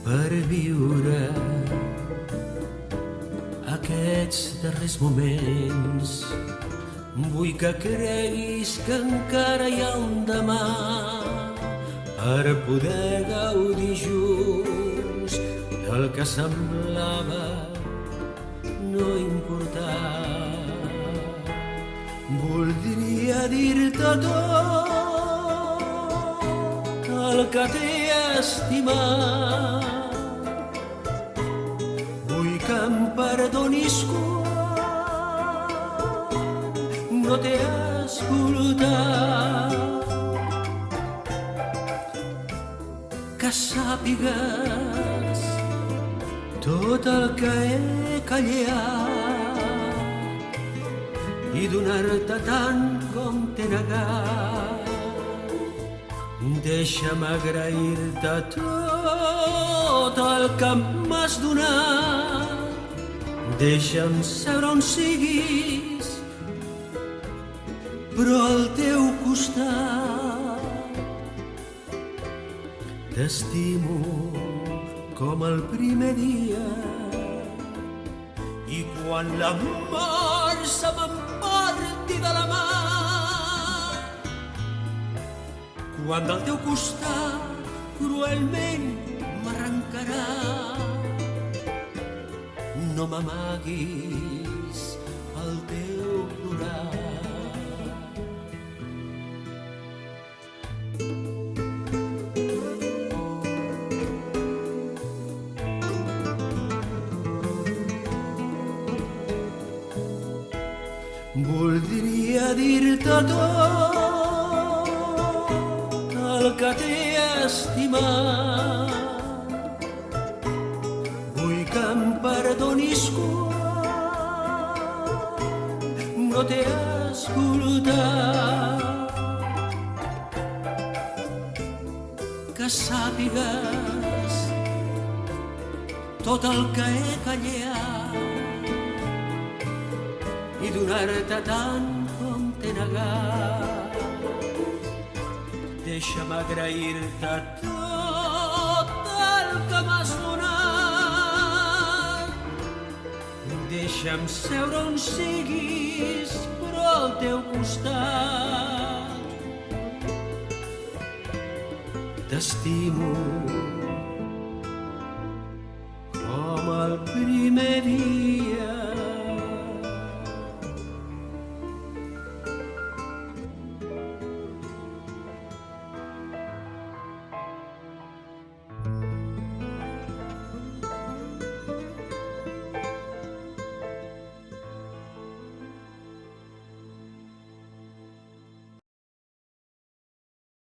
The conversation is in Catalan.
per viure aquests darrers moments. Vull que creguis que encara hi ha un demà per poder gaudir junts del que semblava no importar. Voldria dir-te tot el que t'he estimat. Vull que em perdonis quan no t'he escoltat. Que sàpigues tot el que he callat i donar-te tant com t'he negat. Deixa'm agrair-te tot el que m'has donat. Deixa'm saber on siguis, però al teu costat. T'estimo com el primer dia i quan la mort se m'emporti de la mà, quan del teu costat cruelment m'arrencarà, no m'amaguis el teu plorar. Voldria dir-te tot el que t'he estimat. Vull que em perdonis quan no t'he escoltat. Que sàpigues tot el que he callat i donar-te tant com t'he negat. Deixa'm agrair-te tot el que m'has donat. Deixa'm seure on siguis, però al teu costat. T'estimo com el primer dia